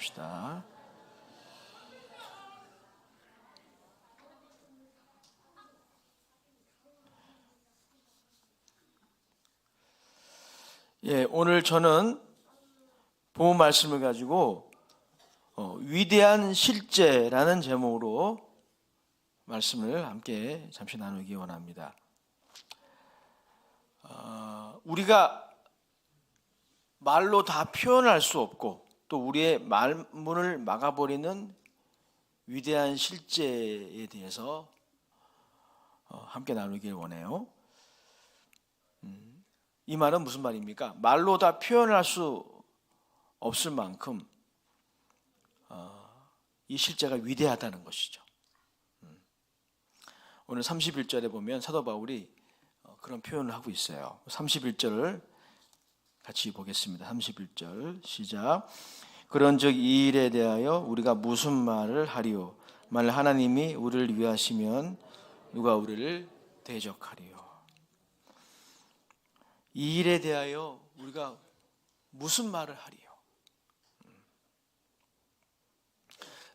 봅시다. 오늘 저는 본문 말씀을 가지고 위대한 실제라는 제목으로 말씀을 함께 잠시 나누기 원합니다. 우리가 말로 다 표현할 수 없고 또 우리의 말문을 막아버리는 위대한 실제에 대해서 함께 나누길 원해요. 이 말은 무슨 말입니까? 말로 다 표현할 수 없을 만큼 이 실제가 위대하다는 것이죠. 오늘 31절에 보면 사도 바울이 그런 표현을 하고 있어요. 31절을 같이 보겠습니다. 31절 시작. 그런즉 이 일에 대하여 우리가 무슨 말을 하리요? 만일 하나님이 우리를 위하시면 누가 우리를 대적하리요? 이 일에 대하여 우리가 무슨 말을 하리요?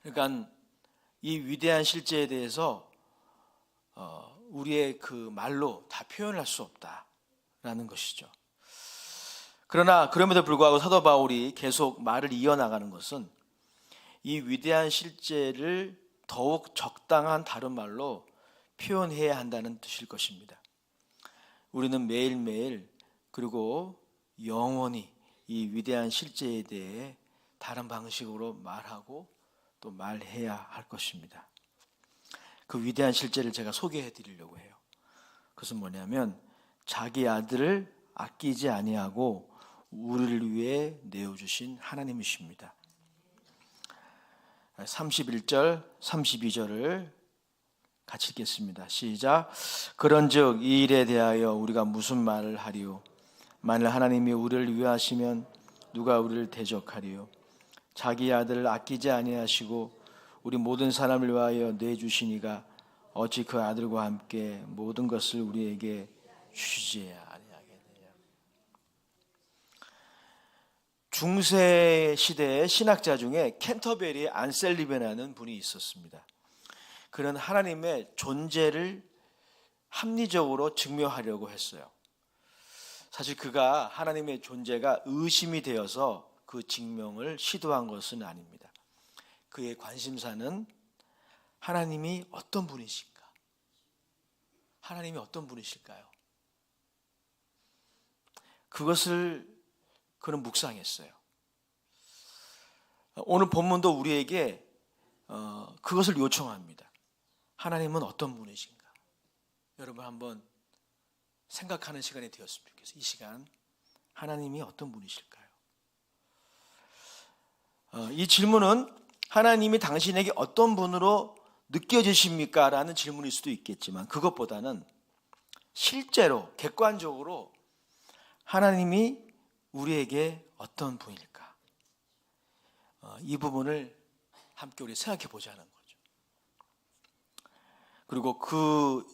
그러니까 이 위대한 실제에 대해서 우리의 그 말로 다 표현할 수 없다라는 것이죠. 그러나 그럼에도 불구하고 사도 바울이 계속 말을 이어나가는 것은 이 위대한 실제를 더욱 적당한 다른 말로 표현해야 한다는 뜻일 것입니다. 우리는 매일매일 그리고 영원히 이 위대한 실제에 대해 다른 방식으로 말하고 또 말해야 할 것입니다. 그 위대한 실제를 제가 소개해 드리려고 해요. 그것은 뭐냐면 자기 아들을 아끼지 아니하고 우리를 위해 내어주신 하나님이십니다. 31절, 32절을 같이 읽겠습니다. 시작. 그런즉 이 일에 대하여 우리가 무슨 말을 하리요? 만일 하나님이 우리를 위하시면 누가 우리를 대적하리요? 자기 아들을 아끼지 아니하시고 우리 모든 사람을 위하여 내주시니가 어찌 그 아들과 함께 모든 것을 우리에게 주시지 아니하겠느냐. 중세 시대의 신학자 중에 캔터베리의 안셀리벤이라는 분이 있었습니다. 그는 하나님의 존재를 합리적으로 증명하려고 했어요. 사실 그가 하나님의 존재가 의심이 되어서 그 증명을 시도한 것은 아닙니다. 그의 관심사는 하나님이 어떤 분이실까? 하나님이 어떤 분이실까요? 그것을 그는 묵상했어요. 오늘 본문도 우리에게 그것을 요청합니다. 하나님은 어떤 분이신가? 여러분 한번 생각하는 시간이 되었으면 좋겠어요. 이 시간 하나님이 어떤 분이실까요? 이 질문은 하나님이 당신에게 어떤 분으로 느껴지십니까? 라는 질문일 수도 있겠지만 그것보다는 실제로 객관적으로 하나님이 우리에게 어떤 분일까? 이 부분을 함께 우리 생각해 보자는 거죠. 그리고 그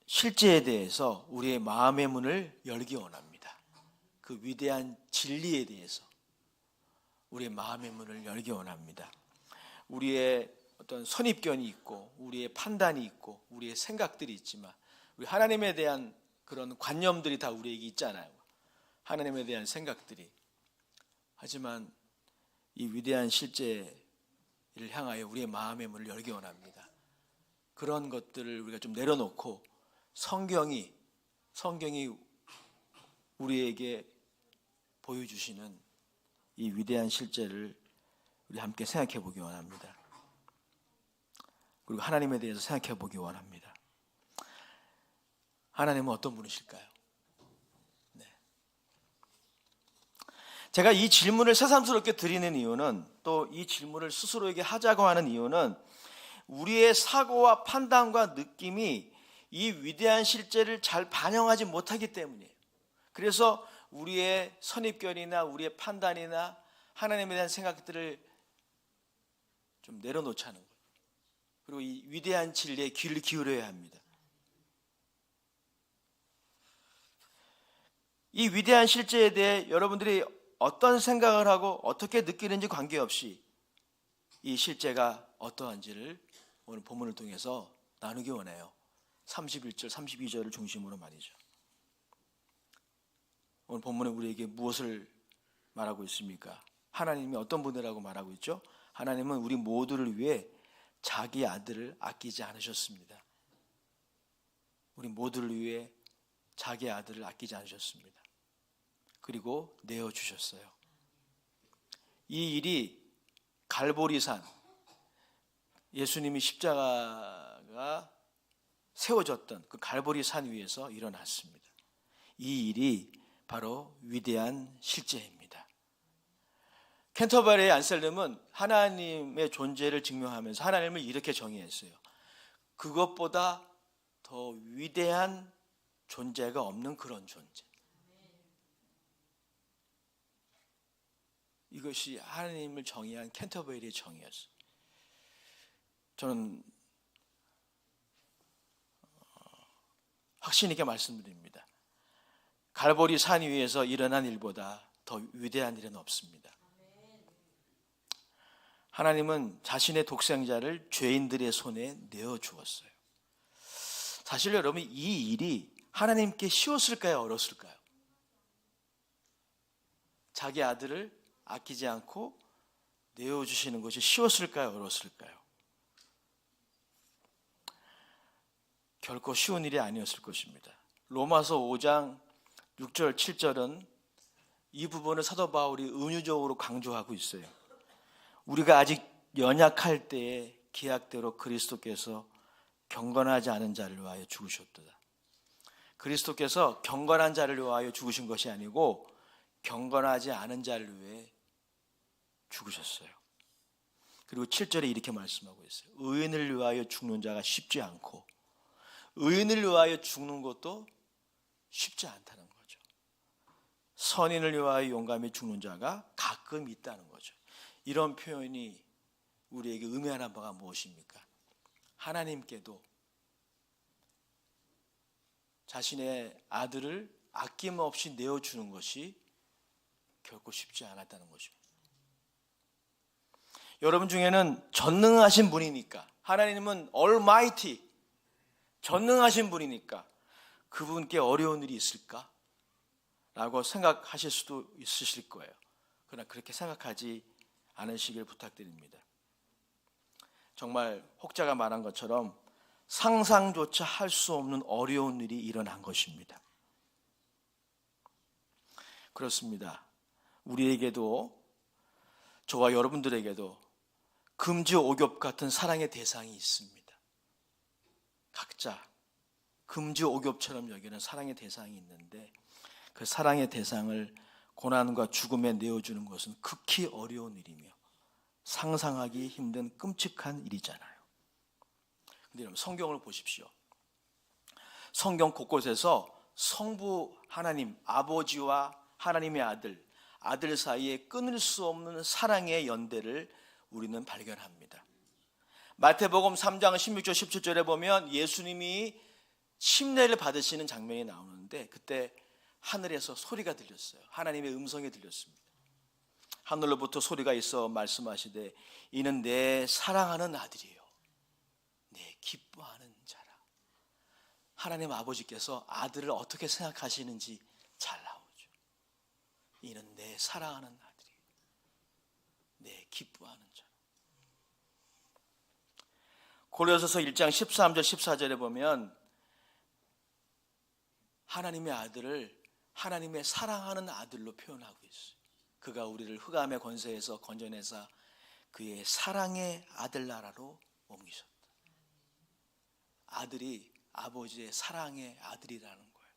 실제에 대해서 우리의 마음의 문을 열기 원합니다. 그 위대한 진리에 대해서 우리의 마음의 문을 열기 원합니다. 우리의 어떤 선입견이 있고 우리의 판단이 있고 우리의 생각들이 있지만 우리 하나님에 대한 그런 관념들이 다 우리에게 있잖아요. 하나님에 대한 생각들이. 하지만 이 위대한 실제를 향하여 우리의 마음의 문을 열기 원합니다. 그런 것들을 우리가 좀 내려놓고 성경이 우리에게 보여주시는 이 위대한 실제를 우리 함께 생각해 보기 원합니다. 그리고 하나님에 대해서 생각해 보기 원합니다. 하나님은 어떤 분이실까요? 네. 제가 이 질문을 새삼스럽게 드리는 이유는 또 이 질문을 스스로에게 하자고 하는 이유는 우리의 사고와 판단과 느낌이 이 위대한 실제를 잘 반영하지 못하기 때문이에요. 그래서 우리의 선입견이나 우리의 판단이나 하나님에 대한 생각들을 좀 내려놓자는 거예요. 그리고 이 위대한 진리에 귀를 기울여야 합니다. 이 위대한 실제에 대해 여러분들이 어떤 생각을 하고 어떻게 느끼는지 관계없이 이 실제가 어떠한지를 오늘 본문을 통해서 나누기 원해요. 31절, 32절을 중심으로 말이죠. 오늘 본문은 우리에게 무엇을 말하고 있습니까? 하나님이 어떤 분이라고 말하고 있죠? 하나님은 우리 모두를 위해 자기 아들을 아끼지 않으셨습니다. 우리 모두를 위해 자기 아들을 아끼지 않으셨습니다. 그리고 내어주셨어요. 이 일이 갈보리산, 예수님이 십자가가 세워졌던 그 갈보리산 위에서 일어났습니다. 이 일이 바로 위대한 실제입니다. 캔터버리의 안셀름은 하나님의 존재를 증명하면서 하나님을 이렇게 정의했어요. 그것보다 더 위대한 존재가 없는 그런 존재. 이것이 하나님을 정의한 캔터버리의 정의였어요. 저는 확신 있게 말씀드립니다. 갈보리 산 위에서 일어난 일보다 더 위대한 일은 없습니다. 하나님은 자신의 독생자를 죄인들의 손에 내어주었어요. 사실 여러분, 이 일이 하나님께 쉬웠을까요? 어려웠을까요? 자기 아들을 아끼지 않고 내어주시는 것이 쉬웠을까요? 어려웠을까요? 결코 쉬운 일이 아니었을 것입니다. 로마서 5장 6절 7절은 이 부분을 사도 바울이 은유적으로 강조하고 있어요. 우리가 아직 연약할 때에 기약대로 그리스도께서 경건하지 않은 자를 위하여 죽으셨도다. 그리스도께서 경건한 자를 위하여 죽으신 것이 아니고 경건하지 않은 자를 위해 죽으셨어요. 그리고 7절에 이렇게 말씀하고 있어요. 의인을 위하여 죽는 자가 쉽지 않고 의인을 위하여 죽는 것도 쉽지 않다는 거죠. 선인을 위하여 용감히 죽는 자가 가끔 있다는 거죠. 이런 표현이 우리에게 의미하는 바가 무엇입니까? 하나님께도 자신의 아들을 아낌없이 내어주는 것이 결코 쉽지 않았다는 것입니다. 여러분 중에는 전능하신 분이니까, 하나님은 Almighty, 전능하신 분이니까 그분께 어려운 일이 있을까? 라고 생각하실 수도 있으실 거예요. 그러나 그렇게 생각하지 않으시길 부탁드립니다. 정말 혹자가 말한 것처럼 상상조차 할 수 없는 어려운 일이 일어난 것입니다. 그렇습니다. 우리에게도, 저와 여러분들에게도 금지옥엽 같은 사랑의 대상이 있습니다. 각자 금지옥엽처럼 여기는 사랑의 대상이 있는데 그 사랑의 대상을 고난과 죽음에 내어주는 것은 극히 어려운 일이며 상상하기 힘든 끔찍한 일이잖아요. 그런데 여러분, 성경을 보십시오. 성경 곳곳에서 성부 하나님, 아버지와 하나님의 아들 사이에 끊을 수 없는 사랑의 연대를 우리는 발견합니다. 마태복음 3장 16절 17절에 보면 예수님이 침례를 받으시는 장면이 나오는데 그때 하늘에서 소리가 들렸어요. 하나님의 음성이 들렸습니다. 하늘로부터 소리가 있어 말씀하시되 이는 내 사랑하는 아들이요 내 기뻐하는 자라. 하나님 아버지께서 아들을 어떻게 생각하시는지 잘 나오죠. 이는 내 사랑하는 아들이요 내 기뻐하는 자라. 고린도서 1장 13절 14절에 보면 하나님의 아들을 하나님의 사랑하는 아들로 표현하고 있어요. 그가 우리를 흑암의 권세에서 건져내사 그의 사랑의 아들 나라로 옮기셨다. 아들이 아버지의 사랑의 아들이라는 거예요.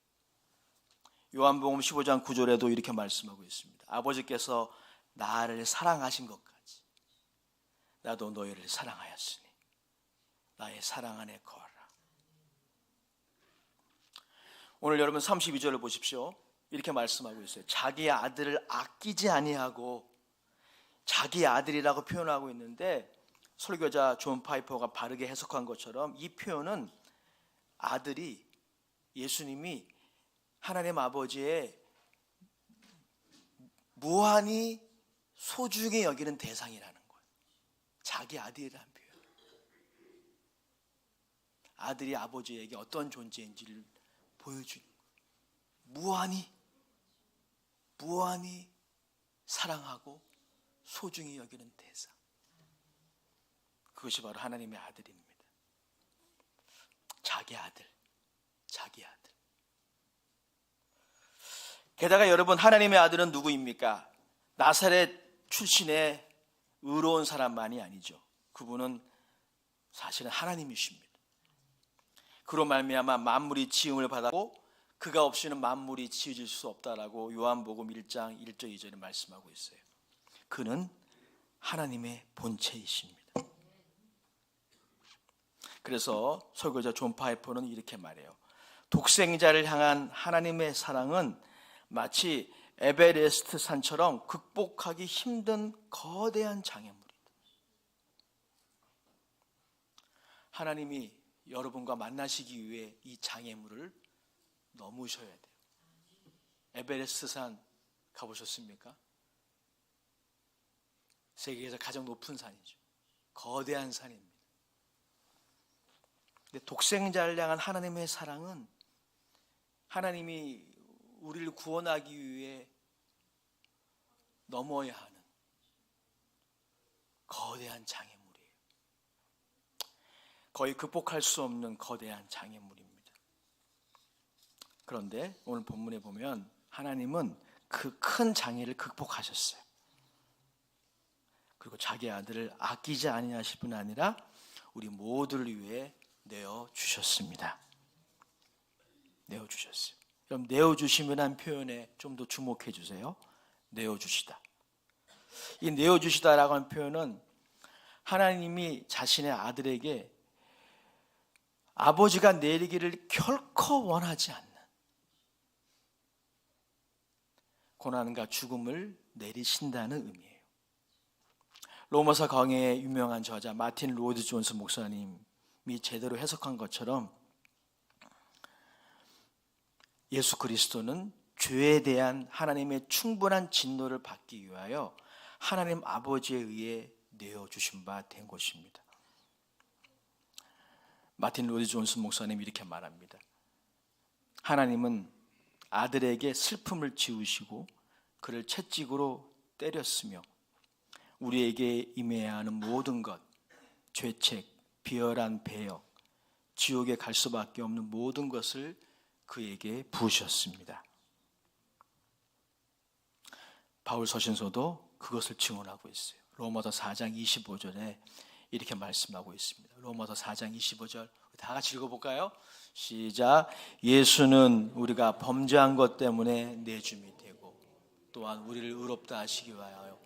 요한복음 15장 9절에도 이렇게 말씀하고 있습니다. 아버지께서 나를 사랑하신 것까지 나도 너희를 사랑하였으니 나의 사랑 안에 거하라. 오늘 여러분 32절을 보십시오. 이렇게 말씀하고 있어요. 자기 아들을 아끼지 아니하고 자기 아들이라고 표현하고 있는데 설교자 존 파이퍼가 바르게 해석한 것처럼 이 표현은 아들이 예수님이 하나님 아버지의 무한히 소중히 여기는 대상이라는 거예요. 자기 아들이라는 표현. 아들이 아버지에게 어떤 존재인지를 보여주는 거예요. 무한히 사랑하고 소중히 여기는 대상. 그것이 바로 하나님의 아들입니다. 자기 아들. 게다가 여러분, 하나님의 아들은 누구입니까? 나사렛 출신의 의로운 사람만이 아니죠. 그분은 사실은 하나님이십니다. 그로 말미암아 만물이 지음을 받았고 그가 없이는 만물이 지어질 수 없다라고 요한복음 1장 1절 2절에 말씀하고 있어요. 그는 하나님의 본체이십니다. 그래서 설교자 존 파이퍼는 이렇게 말해요. 독생자를 향한 하나님의 사랑은 마치 에베레스트 산처럼 극복하기 힘든 거대한 장애물이다. 하나님이 여러분과 만나시기 위해 이 장애물을 넘으셔야 돼요. 에베레스트 산 가보셨습니까? 세계에서 가장 높은 산이죠. 거대한 산입니다. 근데 독생자를 향한 하나님의 사랑은 하나님이 우리를 구원하기 위해 넘어야 하는 거대한 장애물이에요. 거의 극복할 수 없는 거대한 장애물입니다. 그런데 오늘 본문에 보면 하나님은 그 큰 장애를 극복하셨어요. 그리고 자기 아들을 아끼지 아니하실 뿐 아니라 우리 모두를 위해 내어주셨습니다. 내어주셨어요. 그럼 내어주심이라는 표현에 좀 더 주목해 주세요. 내어주시다. 이 내어주시다라고 하는 표현은 하나님이 자신의 아들에게 아버지가 내리기를 결코 원하지 않는 고난과 죽음을 내리신다는 의미예요. 로마서 강해의 유명한 저자 마틴 로이드 존스 목사님이 제대로 해석한 것처럼 예수 그리스도는 죄에 대한 하나님의 충분한 진노를 받기 위하여 하나님 아버지에 의해 내어주신 바 된 것입니다. 마틴 로이드 존스 목사님이 이렇게 말합니다. 하나님은 아들에게 슬픔을 지우시고 그를 채찍으로 때렸으며 우리에게 임해야 하는 모든 것, 죄책, 비열한 배역, 지옥에 갈 수밖에 없는 모든 것을 그에게 부으셨습니다. 바울 서신서도 그것을 증언하고 있어요. 로마서 4장 25절에 이렇게 말씀하고 있습니다. 로마서 4장 25절 다 같이 읽어볼까요? 시작. 예수는 우리가 범죄한 것 때문에 내줌이 되고 또한 우리를 의롭다 하시기 위하여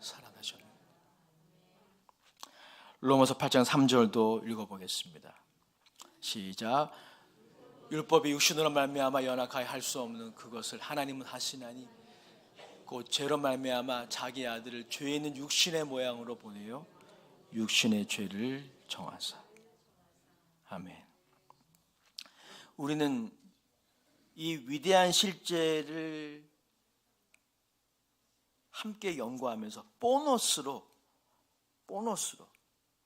살아나셨습니다. 로마서 8장 3절도 읽어보겠습니다. 시작. 율법이 육신으로 말미암아 연약하여 할 수 없는 그것을 하나님은 하시나니 곧 죄로 말미암아 자기 아들을 죄 있는 육신의 모양으로 보내어 육신의 죄를 정하사. 아멘. 우리는 이 위대한 실제를 함께 연구하면서 보너스로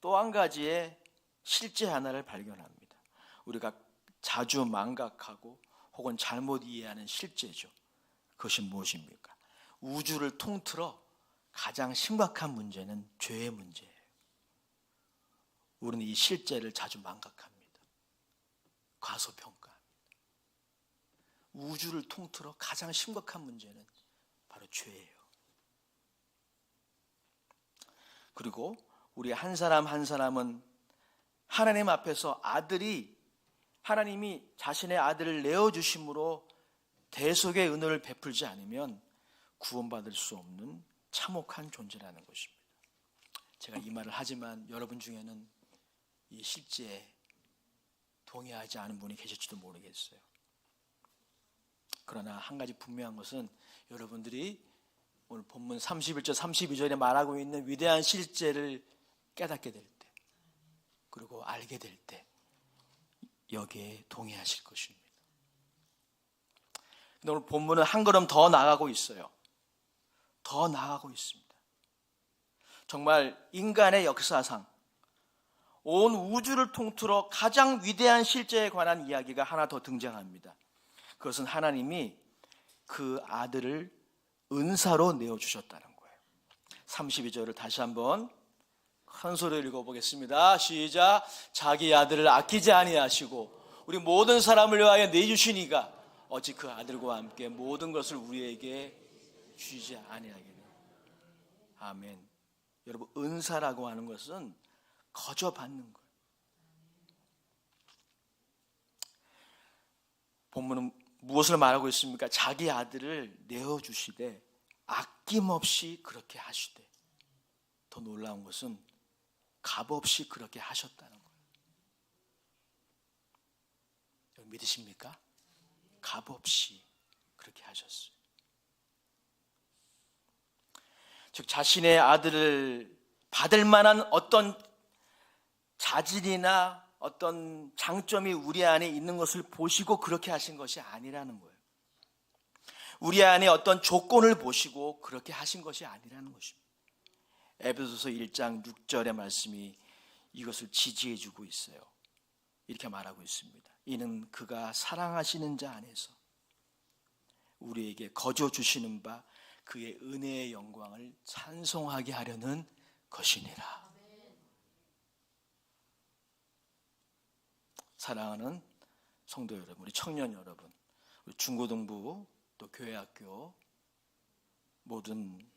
또 한 가지의 실제 하나를 발견합니다. 우리가 자주 망각하고 혹은 잘못 이해하는 실제죠. 그것이 무엇입니까? 우주를 통틀어 가장 심각한 문제는 죄의 문제예요. 우리는 이 실제를 자주 망각합니다. 과소평가합니다. 우주를 통틀어 가장 심각한 문제는 바로 죄예요. 그리고 우리 한 사람 한 사람은 하나님 앞에서 하나님이 자신의 아들을 내어주심으로 대속의 은혜를 베풀지 않으면 구원받을 수 없는 참혹한 존재라는 것입니다. 제가 이 말을 하지만 여러분 중에는 이 실제에 동의하지 않은 분이 계실지도 모르겠어요. 그러나 한 가지 분명한 것은 여러분들이 오늘 본문 31절 32절에 말하고 있는 위대한 실제를 깨닫게 될 때, 그리고 알게 될 때 여기에 동의하실 것입니다. 근데 오늘 본문은 한 걸음 더 나아가고 있어요. 더 나아가고 있습니다. 정말 인간의 역사상 온 우주를 통틀어 가장 위대한 실제에 관한 이야기가 하나 더 등장합니다. 그것은 하나님이 그 아들을 은사로 내어주셨다는 거예요. 32절을 다시 한번 큰 소리로 읽어보겠습니다. 시작. 자기 아들을 아끼지 아니하시고 우리 모든 사람을 위하여 내주시니가 어찌 그 아들과 함께 모든 것을 우리에게 주지 아니하겠느냐. 아멘. 여러분, 은사라고 하는 것은 거저 받는 거예요. 본문은 무엇을 말하고 있습니까? 자기 아들을 내어주시되 아낌없이 그렇게 하시되, 더 놀라운 것은 값없이 그렇게 하셨다는 거예요. 여러분 믿으십니까? 값없이 그렇게 하셨어요. 즉 자신의 아들을 받을 만한 어떤 자질이나 어떤 장점이 우리 안에 있는 것을 보시고 그렇게 하신 것이 아니라는 거예요. 우리 안에 어떤 조건을 보시고 그렇게 하신 것이 아니라는 것입니다. 에베소서 1장 6절의 말씀이 이것을 지지해 주고 있어요. 이렇게 말하고 있습니다. 이는 그가 사랑하시는 자 안에서 우리에게 거저 주시는 바 그의 은혜의 영광을 찬송하게 하려는 것이니라. 사랑하는 성도 여러분, 우리 청년 여러분, 우리 중고등부 또 교회학교 모든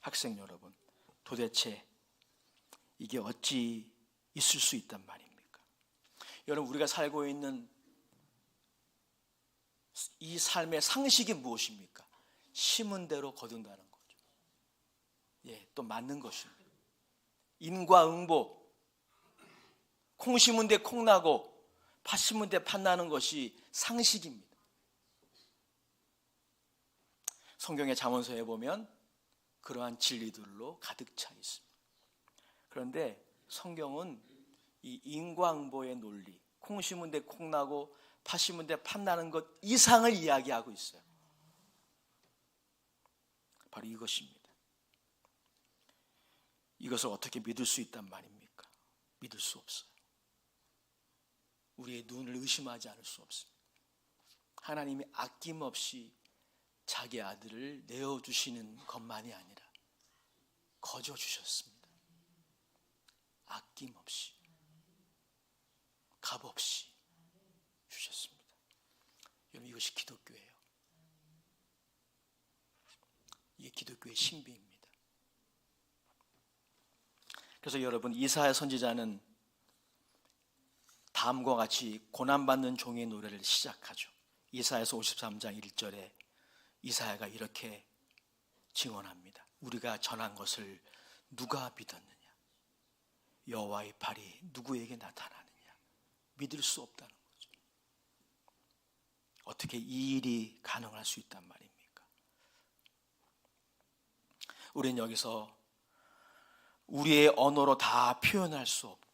학생 여러분, 도대체 이게 어찌 있을 수 있단 말입니까? 여러분, 우리가 살고 있는 이 삶의 상식이 무엇입니까? 심은 대로 거둔다는 거죠. 예, 또 맞는 것입니다. 인과응보, 콩 심은 데 콩 나고 팥 심은 데 팥 나는 것이 상식입니다. 성경의 잠언서에 보면 그러한 진리들로 가득 차 있습니다. 그런데 성경은 이 인과응보의 논리, 콩 심은 데 콩 나고 팥 심은 데 팥 나는 것 이상을 이야기하고 있어요. 바로 이것입니다. 이것을 어떻게 믿을 수 있단 말입니까? 믿을 수 없어요. 우리의 눈을 의심하지 않을 수 없습니다. 하나님이 아낌없이 자기 아들을 내어주시는 것만이 아니라 거저 주셨습니다. 아낌없이, 값없이 주셨습니다. 여러분, 이것이 기독교예요. 이게 기독교의 신비입니다. 그래서 여러분, 이사야 선지자는 다음과 같이 고난받는 종의 노래를 시작하죠. 이사야서 53장 1절에 이사야가 이렇게 증언합니다. 우리가 전한 것을 누가 믿었느냐? 여호와의 발이 누구에게 나타나느냐? 믿을 수 없다는 거죠. 어떻게 이 일이 가능할 수 있단 말입니까? 우리는 여기서 우리의 언어로 다 표현할 수 없고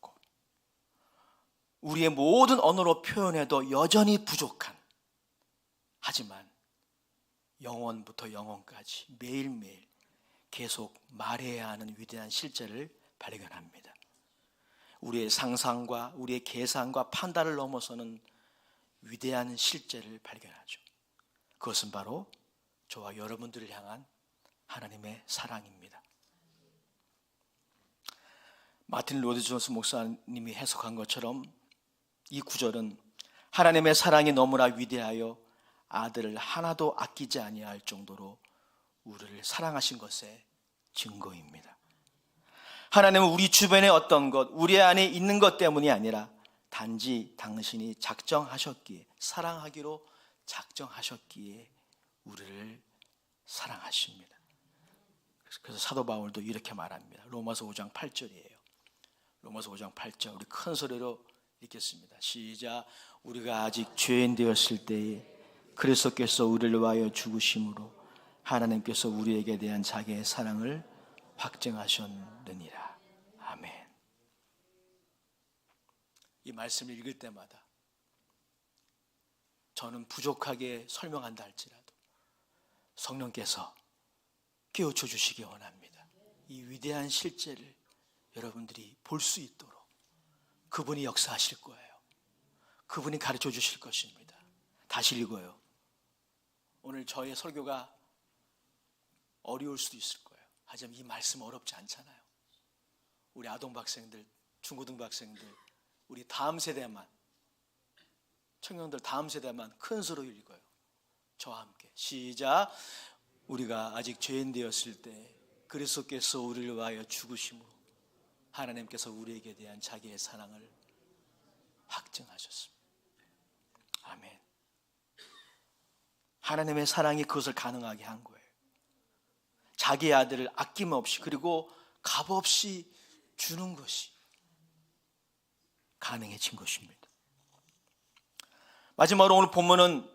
우리의 모든 언어로 표현해도 여전히 부족한, 하지만 영원부터 영원까지 매일매일 계속 말해야 하는 위대한 실제를 발견합니다. 우리의 상상과 우리의 계산과 판단을 넘어서는 위대한 실제를 발견하죠. 그것은 바로 저와 여러분들을 향한 하나님의 사랑입니다. 마틴 로이드 존스 목사님이 해석한 것처럼 이 구절은 하나님의 사랑이 너무나 위대하여 아들을 하나도 아끼지 아니할 정도로 우리를 사랑하신 것의 증거입니다. 하나님은 우리 주변의 어떤 것, 우리 안에 있는 것 때문이 아니라 단지 당신이 작정하셨기에, 사랑하기로 작정하셨기에 우리를 사랑하십니다. 그래서 사도 바울도 이렇게 말합니다. 로마서 5장 8절이에요. 로마서 5장 8절 우리 큰 소리로 읽겠습니다. 시작. 우리가 아직 죄인 되었을 때에 그리스도께서 우리를 위하여 죽으심으로 하나님께서 우리에게 대한 자기의 사랑을 확증하셨느니라. 아멘. 이 말씀을 읽을 때마다 저는 부족하게 설명한다 할지라도 성령께서 깨우쳐 주시기 원합니다. 이 위대한 실제를 여러분들이 볼 수 있도록 그분이 역사하실 거예요. 그분이 가르쳐 주실 것입니다. 다시 읽어요. 오늘 저의 설교가 어려울 수도 있을 거예요. 하지만 이 말씀 어렵지 않잖아요. 우리 아동학생들, 중고등학생들, 우리 다음 세대만, 청년들 다음 세대만 큰 소리로 읽어요. 저와 함께 시작. 우리가 아직 죄인 되었을 때 그리스도께서 우리를 위하여 죽으심으로 하나님께서 우리에게 대한 자기의 사랑을 확증하셨습니다. 아멘. 하나님의 사랑이 그것을 가능하게 한 거예요. 자기의 아들을 아낌없이 그리고 값없이 주는 것이 가능해진 것입니다. 마지막으로 오늘 본문은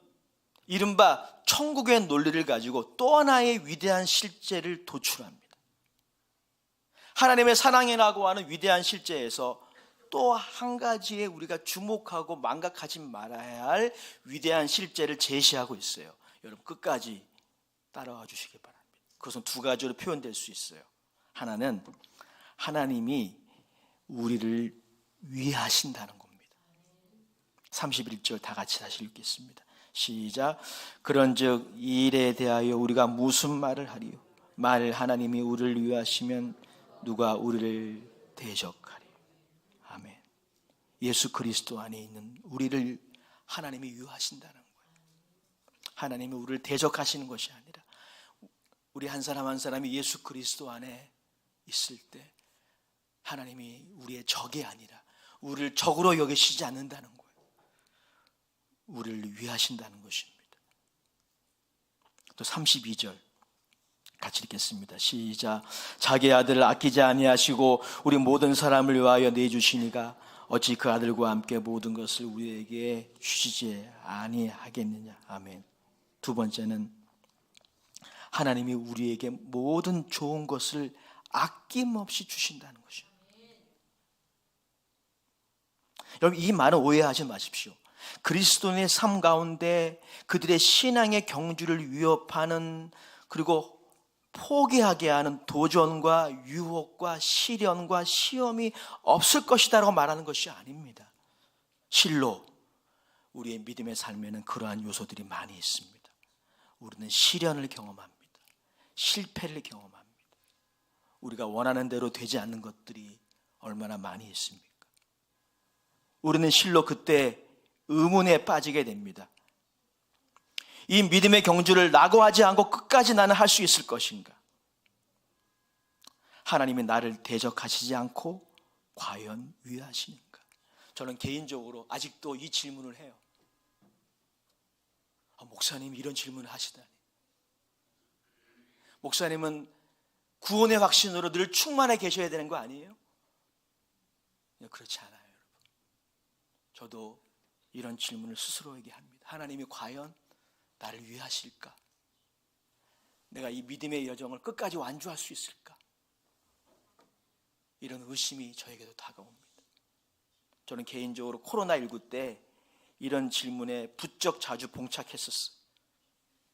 이른바 천국의 논리를 가지고 또 하나의 위대한 실제를 도출합니다. 하나님의 사랑이라고 하는 위대한 실제에서 또 한 가지의 우리가 주목하고 망각하지 말아야 할 위대한 실제를 제시하고 있어요. 여러분 끝까지 따라와 주시기 바랍니다. 그것은 두 가지로 표현될 수 있어요. 하나는 하나님이 우리를 위하신다는 겁니다. 31절 다 같이 다시 읽겠습니다. 시작. 그런즉 이 일에 대하여 우리가 무슨 말을 하리요? 만일 하나님이 우리를 위하시면 누가 우리를 대적하리? 아멘. 예수 그리스도 안에 있는 우리를 하나님이 위하신다는 거예요. 하나님이 우리를 대적하시는 것이 아니라 우리 한 사람 한 사람이 예수 그리스도 안에 있을 때 하나님이 우리의 적이 아니라 우리를 적으로 여기시지 않는다는 거예요. 우리를 위하신다는 것입니다. 또 32절 같이 읽겠습니다. 시작. 자기 아들을 아끼지 아니하시고 우리 모든 사람을 위하여 내주시니가 어찌 그 아들과 함께 모든 것을 우리에게 주시지 아니하겠느냐. 아멘. 두 번째는 하나님이 우리에게 모든 좋은 것을 아낌없이 주신다는 것입니다. 여러분 이 말은 오해하지 마십시오. 그리스도인의 삶 가운데 그들의 신앙의 경주를 위협하는 그리고 포기하게 하는 도전과 유혹과 시련과 시험이 없을 것이다라고 말하는 것이 아닙니다. 실로 우리의 믿음의 삶에는 그러한 요소들이 많이 있습니다. 우리는 시련을 경험합니다. 실패를 경험합니다. 우리가 원하는 대로 되지 않는 것들이 얼마나 많이 있습니까? 우리는 실로 그때 의문에 빠지게 됩니다. 이 믿음의 경주를 낙오하지 않고 끝까지 나는 할 수 있을 것인가? 하나님이 나를 대적하시지 않고 과연 위하시는가? 저는 개인적으로 아직도 이 질문을 해요. 목사님이 이런 질문을 하시다니. 목사님은 구원의 확신으로 늘 충만해 계셔야 되는 거 아니에요? 그렇지 않아요, 여러분. 저도 이런 질문을 스스로에게 합니다. 하나님이 과연 나를 위하실까? 내가 이 믿음의 여정을 끝까지 완주할 수 있을까? 이런 의심이 저에게도 다가옵니다. 저는 개인적으로 코로나19 때 이런 질문에 부쩍 자주 봉착했었어요.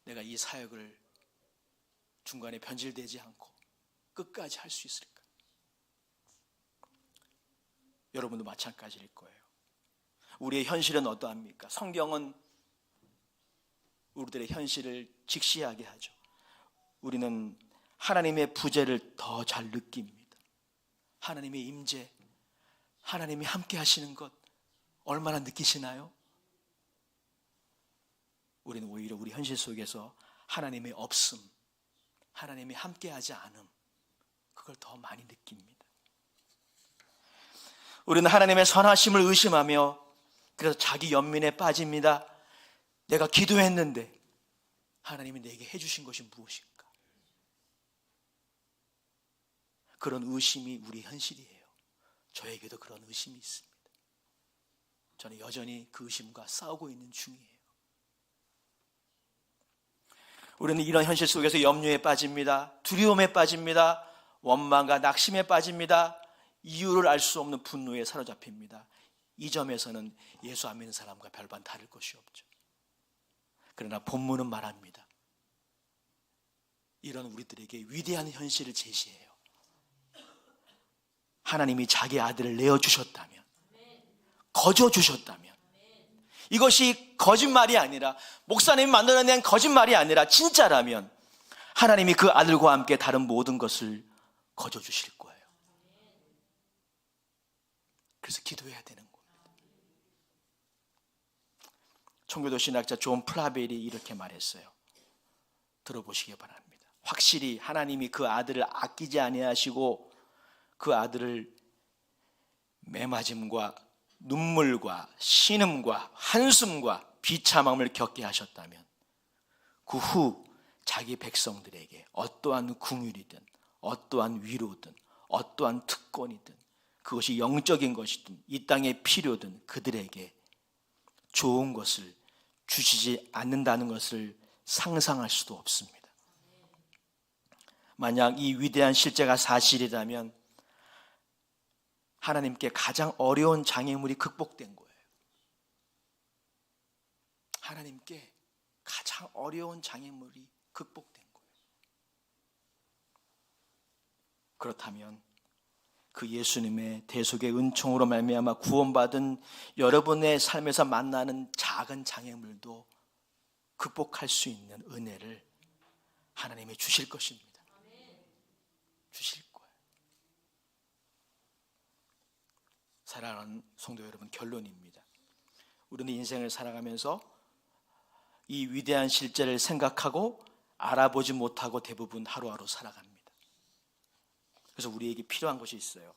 내가 이 사역을 중간에 변질되지 않고 끝까지 할 수 있을까? 여러분도 마찬가지일 거예요. 우리의 현실은 어떠합니까? 성경은 우리들의 현실을 직시하게 하죠. 우리는 하나님의 부재를 더 잘 느낍니다. 하나님의 임재, 하나님이 함께 하시는 것 얼마나 느끼시나요? 우리는 오히려 우리 현실 속에서 하나님의 없음, 하나님이 함께하지 않음, 그걸 더 많이 느낍니다. 우리는 하나님의 선하심을 의심하며 그래서 자기 연민에 빠집니다. 내가 기도했는데 하나님이 내게 해주신 것이 무엇인가? 그런 의심이 우리 현실이에요. 저에게도 그런 의심이 있습니다. 저는 여전히 그 의심과 싸우고 있는 중이에요. 우리는 이런 현실 속에서 염려에 빠집니다. 두려움에 빠집니다. 원망과 낙심에 빠집니다. 이유를 알 수 없는 분노에 사로잡힙니다. 이 점에서는 예수 안 믿는 사람과 별반 다를 것이 없죠. 그러나 본문은 말합니다. 이런 우리들에게 위대한 현실을 제시해요. 하나님이 자기 아들을 내어주셨다면, 거저주셨다면, 이것이 거짓말이 아니라, 목사님이 만들어낸 거짓말이 아니라 진짜라면 하나님이 그 아들과 함께 다른 모든 것을 거저주실 거예요. 그래서 기도해야 되는 겁니다. 청교도 신학자 존 플라벨이 이렇게 말했어요. 들어보시기 바랍니다. 확실히 하나님이 그 아들을 아끼지 아니하시고 그 아들을 매맞음과 눈물과 신음과 한숨과 비참함을 겪게 하셨다면 그 후 자기 백성들에게 어떠한 긍휼이든 어떠한 위로든 어떠한 특권이든 그것이 영적인 것이든 이 땅의 필요든 그들에게 좋은 것을 주시지 않는다는 것을 상상할 수도 없습니다. 만약 이 위대한 실제가 사실이라면 하나님께 가장 어려운 장애물이 극복된 거예요. 하나님께 가장 어려운 장애물이 극복된 거예요. 그렇다면 그 예수님의 대속의 은총으로 말미암아 구원받은 여러분의 삶에서 만나는 작은 장애물도 극복할 수 있는 은혜를 하나님이 주실 것입니다. 주실 거예요. 사랑하는 성도 여러분, 결론입니다. 우리는 인생을 살아가면서 이 위대한 실제를 생각하고 알아보지 못하고 대부분 하루하루 살아갑니다. 그래서 우리에게 필요한 것이 있어요.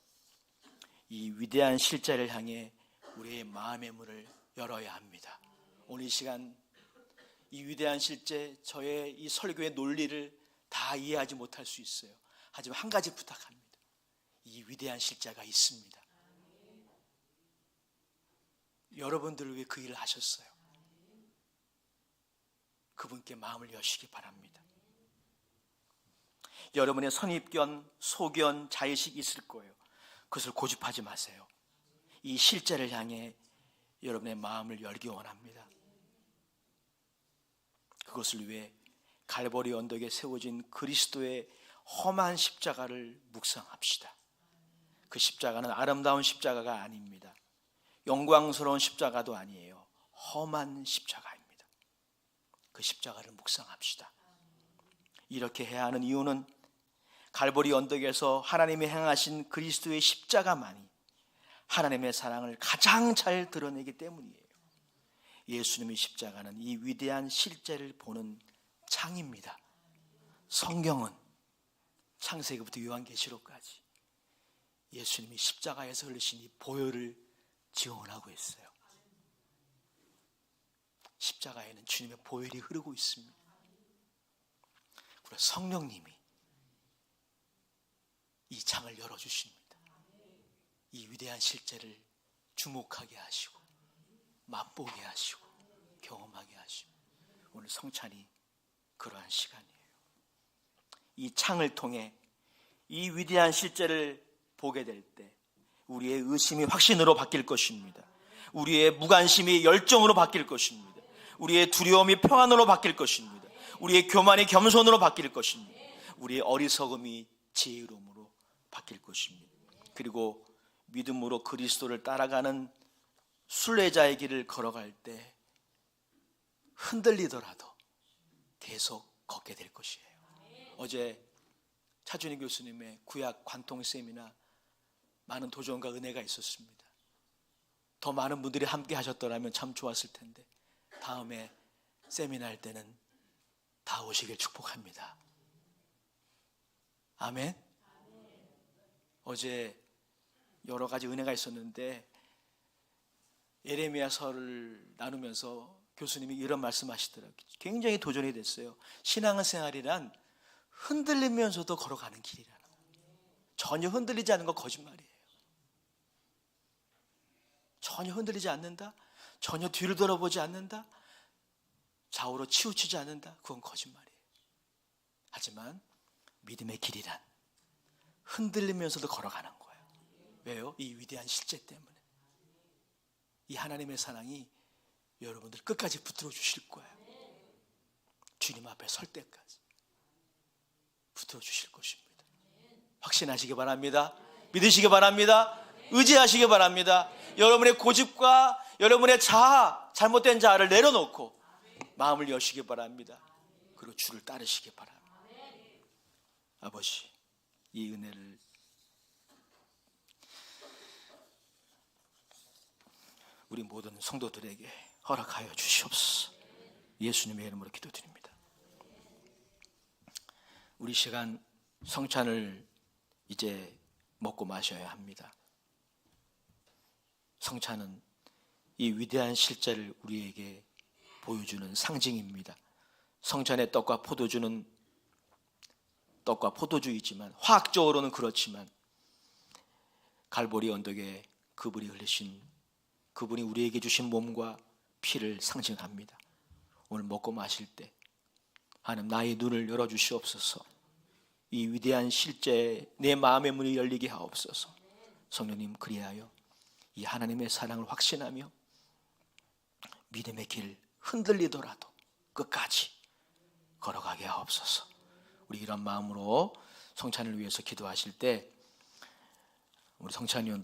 이 위대한 실제를 향해 우리의 마음의 문을 열어야 합니다. 오늘 이 시간 이 위대한 실제, 저의 이 설교의 논리를 다 이해하지 못할 수 있어요. 하지만 한 가지 부탁합니다. 이 위대한 실제가 있습니다. 여러분들을 위해 그 일을 하셨어요. 그분께 마음을 여시기 바랍니다. 여러분의 선입견, 소견, 자의식이 있을 거예요. 그것을 고집하지 마세요. 이 실제를 향해 여러분의 마음을 열기 원합니다. 그것을 위해 갈보리 언덕에 세워진 그리스도의 험한 십자가를 묵상합시다. 그 십자가는 아름다운 십자가가 아닙니다. 영광스러운 십자가도 아니에요. 험한 십자가입니다. 그 십자가를 묵상합시다. 이렇게 해야 하는 이유는 갈보리 언덕에서 하나님이 행하신 그리스도의 십자가만이 하나님의 사랑을 가장 잘 드러내기 때문이에요. 예수님의 십자가는 이 위대한 실제를 보는 창입니다. 성경은 창세기부터 요한계시록까지 예수님이 십자가에서 흘리신 이 보혈을 지원하고 있어요. 십자가에는 주님의 보혈이 흐르고 있습니다. 그리고 성령님이 이 창을 열어주십니다. 이 위대한 실제를 주목하게 하시고 맛보게 하시고 경험하게 하시고, 오늘 성찬이 그러한 시간이에요. 이 창을 통해 이 위대한 실제를 보게 될 때 우리의 의심이 확신으로 바뀔 것입니다. 우리의 무관심이 열정으로 바뀔 것입니다. 우리의 두려움이 평안으로 바뀔 것입니다. 우리의 교만이 겸손으로 바뀔 것입니다. 우리의 어리석음이 지혜로움으로 바뀔 것입니다. 그리고 믿음으로 그리스도를 따라가는 순례자의 길을 걸어갈 때 흔들리더라도 계속 걷게 될 것이에요. 어제 차준희 교수님의 구약 관통 세미나 많은 도전과 은혜가 있었습니다. 더 많은 분들이 함께 하셨더라면 참 좋았을 텐데 다음에 세미나 할 때는 다 오시길 축복합니다. 아멘. 어제 여러 가지 은혜가 있었는데 예레미야서를 나누면서 교수님이 이런 말씀하시더라고요. 굉장히 도전이 됐어요. 신앙생활이란 흔들리면서도 걸어가는 길이라는 거예요. 전혀 흔들리지 않는 거 거짓말이에요. 전혀 흔들리지 않는다, 전혀 뒤를 돌아보지 않는다, 좌우로 치우치지 않는다, 그건 거짓말이에요. 하지만 믿음의 길이란 흔들리면서도 걸어가는 거예요. 왜요? 이 위대한 실제 때문에. 이 하나님의 사랑이 여러분들 끝까지 붙들어 주실 거예요. 주님 앞에 설 때까지 붙들어 주실 것입니다. 확신하시기 바랍니다. 믿으시기 바랍니다. 의지하시기 바랍니다. 여러분의 고집과 여러분의 자아, 잘못된 자아를 내려놓고 마음을 여시기 바랍니다. 그리고 주를 따르시기 바랍니다. 아버지, 이 은혜를 우리 모든 성도들에게 허락하여 주시옵소서. 예수님의 이름으로 기도드립니다. 우리 시간 성찬을 이제 먹고 마셔야 합니다. 성찬은 이 위대한 실제를 우리에게 보여주는 상징입니다. 성찬의 떡과 포도주는 떡과 포도주이지만 화학적으로는 그렇지만 갈보리 언덕에 그분이 흘리신, 그분이 우리에게 주신 몸과 피를 상징합니다. 오늘 먹고 마실 때 하나님, 나의 눈을 열어주시옵소서. 이 위대한 실제에 내 마음의 문이 열리게 하옵소서. 성령님, 그리하여 이 하나님의 사랑을 확신하며 믿음의 길 흔들리더라도 끝까지 걸어가게 하옵소서. 우리 이런 마음으로 성찬을 위해서 기도하실 때 우리 성찬위원들